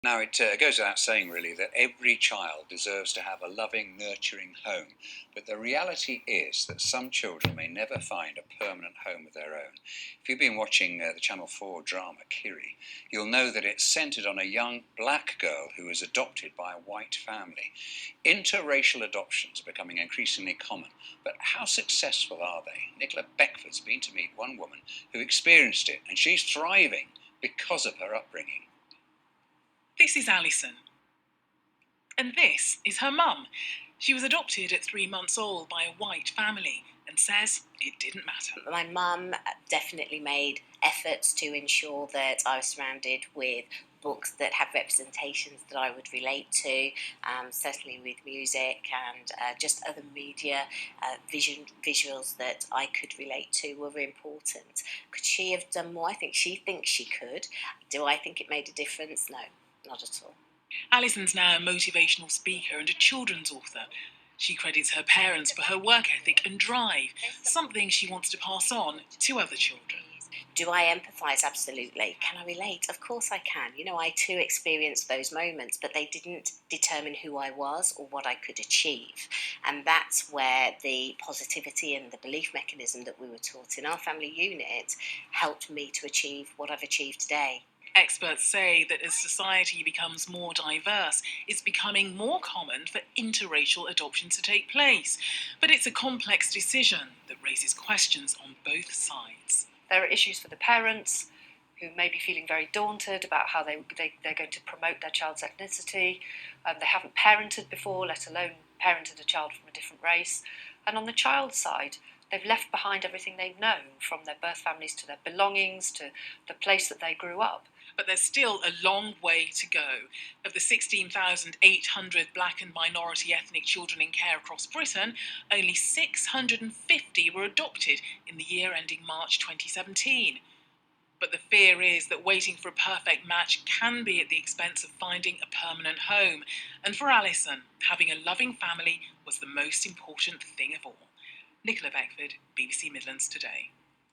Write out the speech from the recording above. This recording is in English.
Now, it goes without saying, really, that every child deserves to have a loving, nurturing home. But the reality is that some children may never find a permanent home of their own. If you've been watching the Channel 4 drama Kiri, you'll know that it's centred on a young black girl who was adopted by a white family. Interracial adoptions are becoming increasingly common, but how successful are they? Nicola Beckford's been to meet one woman who experienced it, and she's thriving because of her upbringing. This is Alison. And this is her mum. She was adopted at 3 months old by a white family and says it didn't matter. My mum definitely made efforts to ensure that I was surrounded with books that had representations that I would relate to, certainly with music and just other media visuals that I could relate to were important. Could she have done more? I think she thinks she could. Do I think it made a difference? No, not at all. Alison's now a motivational speaker and a children's author. She credits her parents for her work ethic and drive, something she wants to pass on to other children. Do I empathise? Absolutely. Can I relate? Of course I can. I too experienced those moments, but they didn't determine who I was or what I could achieve. And that's where the positivity and the belief mechanism that we were taught in our family unit helped me to achieve what I've achieved today. Experts say that as society becomes more diverse, it's becoming more common for interracial adoptions to take place. But it's a complex decision that raises questions on both sides. There are issues for the parents who may be feeling very daunted about how they're going to promote their child's ethnicity. They haven't parented before, let alone parented a child from a different race. And on the child's side, they've left behind everything they've known, from their birth families to their belongings to the place that they grew up. But there's still a long way to go. Of the 16,800 black and minority ethnic children in care across Britain, only 650 were adopted in the year ending March 2017. But the fear is that waiting for a perfect match can be at the expense of finding a permanent home. And for Alison, having a loving family was the most important thing of all. Nicola Beckford, BBC Midlands Today.